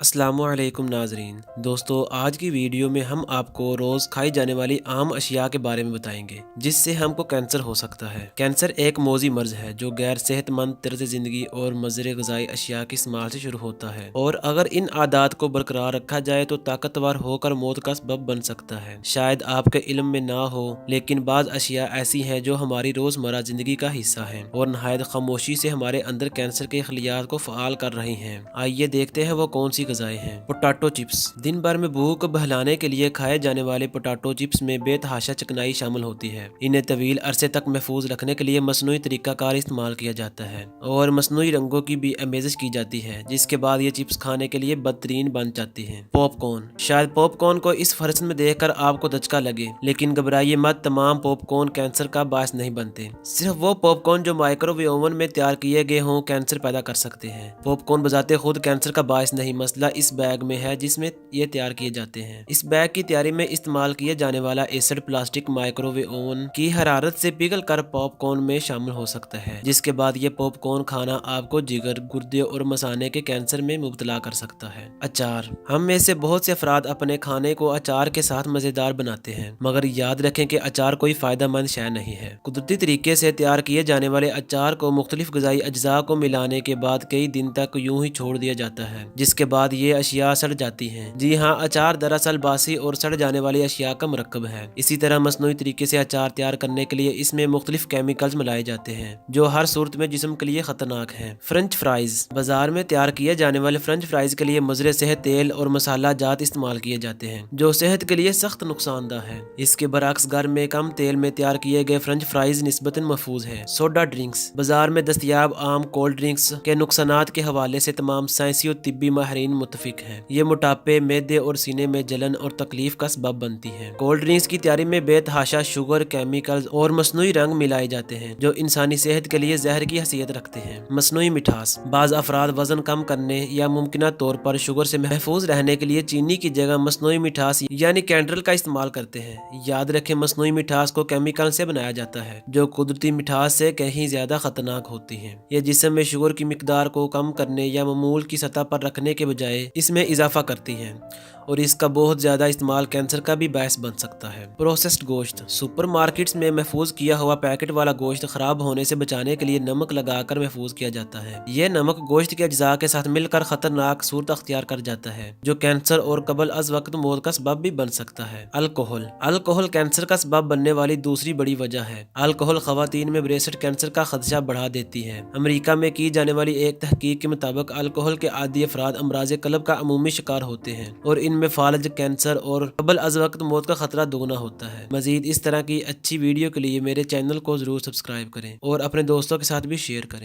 अस्सलाम वालेकुम नाजरीन। दोस्तों, आज की वीडियो में हम आपको रोज़ खाई जाने वाली आम अशिया के बारे में बताएंगे जिससे हमको कैंसर हो सकता है। कैंसर एक मौजी मर्ज है जो गैर सेहतमंद तर्ज ज़िंदगी और मज़रे ग़िज़ाई अशिया के इस्तेमाल से शुरू होता है, और अगर इन आदात को बरकरार रखा जाए तो ताकतवर होकर मौत का सबब बन सकता है। शायद आपके इल्म में ना हो, लेकिन बाज़ अशिया ऐसी हैं जो हमारी रोज़मर्रा ज़िंदगी का हिस्सा हैं और नहायत खामोशी से हमारे अंदर कैंसर के खलियात को फ़आल कर रही हैं। आइए देखते हैं वो कौन सी ग़िज़ाएं हैं। Potato chips. दिन भर में भूख को बहलाने के लिए खाए जाने वाले पोटैटो चिप्स में बेतहाशा चिकनाई शामिल होती है। इन्हें तवील अरसे तक महफूज रखने के लिए मसनूई तरीकाकार इस्तेमाल किया जाता है और मसनूई रंगों की भी आमेज़श की जाती है, जिसके बाद ये चिप्स खाने के लिए बदतरीन बन जाती हैं। पॉपकॉर्न। शायद पॉपकॉर्न को इस फहरिस्त में देखकर आपको धचका लगे, लेकिन घबराइए मत, तमाम पॉपकॉर्न कैंसर का बायस नहीं बनते। सिर्फ वो पॉपकॉर्न जो माइक्रोवेव ओवन में तैयार किए गए हों कैंसर पैदा कर सकते हैं। पॉपकॉर्न बजाते खुद कैंसर का बायस नहीं, मसला इस बैग में है जिसमें ये तैयार किए जाते हैं। इस बैग की तैयारी में इस्तेमाल किए जाने वाला एसिड प्लास्टिक माइक्रोवेव ओवन की हरारत से पिघल कर पॉपकॉर्न में शामिल हो सकता है, जिसके बाद ये पॉपकॉर्न खाना आपको जिगर, गुर्दे और मसाने के कैंसर में मुब्तला कर सकता है। अचार। हम में से बहुत से अफराद अपने खाने को अचार के साथ मजेदार बनाते हैं, मगर याद रखें कि अचार कोई फायदेमंद शय नहीं है। कुदरती तरीके से तैयार किए जाने वाले अचार को मुख्तलिफ ग़िज़ाई अज्जा को मिलाने के बाद कई दिन तक यूं ही छोड़ दिया जाता है, जिसके बाद ये अशिया सड़ जाती हैं। जी हाँ, अचार दरअसल बासी और सड़ जाने वाली अशिया का मरकब है। इसी तरह मसनूई तरीके से अचार तैयार करने के लिए इसमें मुख्तलिफ केमिकल्स मिलाए जाते हैं जो हर सूरत में जिस्म के लिए खतरनाक हैं। French fries. बाजार में तैयार किए जाने वाले फ्रेंच फ्राइज के लिए मुज़रे सेहत तेल और मसाला जात इस्तेमाल किए जाते हैं जो सेहत के लिए सख्त नुकसानदा है। इसके बरअक्स घर में कम तेल में तैयार किए गए फ्रेंच फ्राइज निस्बतन महफूज है। Soda drinks. बाजार में दस्तयाब आम कोल्ड ड्रिंक्स के नुकसानात के हवाले से तमाम साइंसी और तिब्बी माहिरीन मुत्तफिक हैं। ये मोटापे, मैदे और सीने में जलन और तकलीफ का सबब बनती है। कोल्ड ड्रिंक्स की तैयारी में बेतहाशा शुगर, केमिकल्स और मसनूई रंग मिलाए जाते हैं जो इंसानी सेहत के लिए जहर की हैसियत रखते हैं। मसनूई मिठास। बाज़ अफराद वजन कम करने या मुमकिना तौर पर शुगर से महफूज रहने के लिए चीनी की जगह मसनूई मिठास यानी कैंडल का इस्तेमाल करते हैं। याद रखें, मसनूई मिठास को केमिकल से बनाया जाता है जो कुदरती मिठास से कहीं ज्यादा खतरनाक होती है। ये जिस्म में शुगर की मिकदार को कम करने या मामूल की सतह पर रखने के बजाय इसमें इजाफा करती हैं, और इसका बहुत ज्यादा इस्तेमाल कैंसर का भी बायस बन सकता है। प्रोसेस्ड गोश्त। सुपरमार्केट्स में महफूज किया हुआ पैकेट वाला गोश्त खराब होने से बचाने के लिए नमक लगाकर महफूज किया जाता है। यह नमक गोश्त के अज्जा के साथ मिलकर खतरनाक सूरत अख्तियार कर जाता है जो कैंसर और कबल अज वक्त मौत का सबब भी बन सकता है। अल्कोहल। अल्कोहल कैंसर का सबब बनने वाली दूसरी बड़ी वजह है। अल्कोहल खवातीन में ब्रेस्ट कैंसर का खदशा बढ़ा देती है। अमेरिका में की जाने वाली एक तहकीक के मुताबिक अल्कोहल के आदी अफराद अमराज कल्ब का अमूमी शिकार होते हैं और इनमें फालज, कैंसर और कबल अज वक्त मौत का खतरा दोगुना होता है। मजीद इस तरह की अच्छी वीडियो के लिए मेरे चैनल को जरूर सब्सक्राइब करें और अपने दोस्तों के साथ भी शेयर करें।